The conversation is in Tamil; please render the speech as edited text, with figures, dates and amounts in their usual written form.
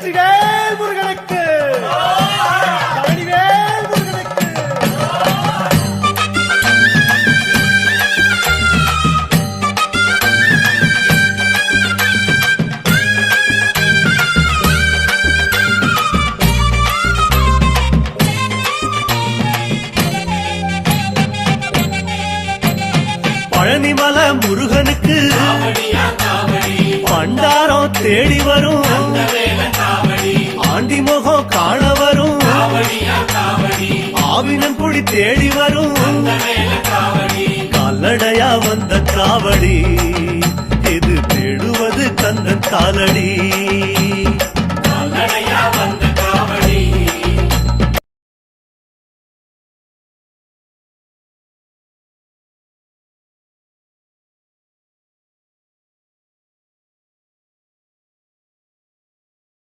வெற்றிவேல் முருகனுக்கு பழனிவேல் முருகனுக்கு பழனிமலை முருகனுக்கு பண்டாரம் தேடி வரும் ஆண்டி முகம் காண வரும் ஆவினங்குடி தேடி வரும் கால்நடையா வந்த காவடி இது தேடுவது கந்தன் காலடி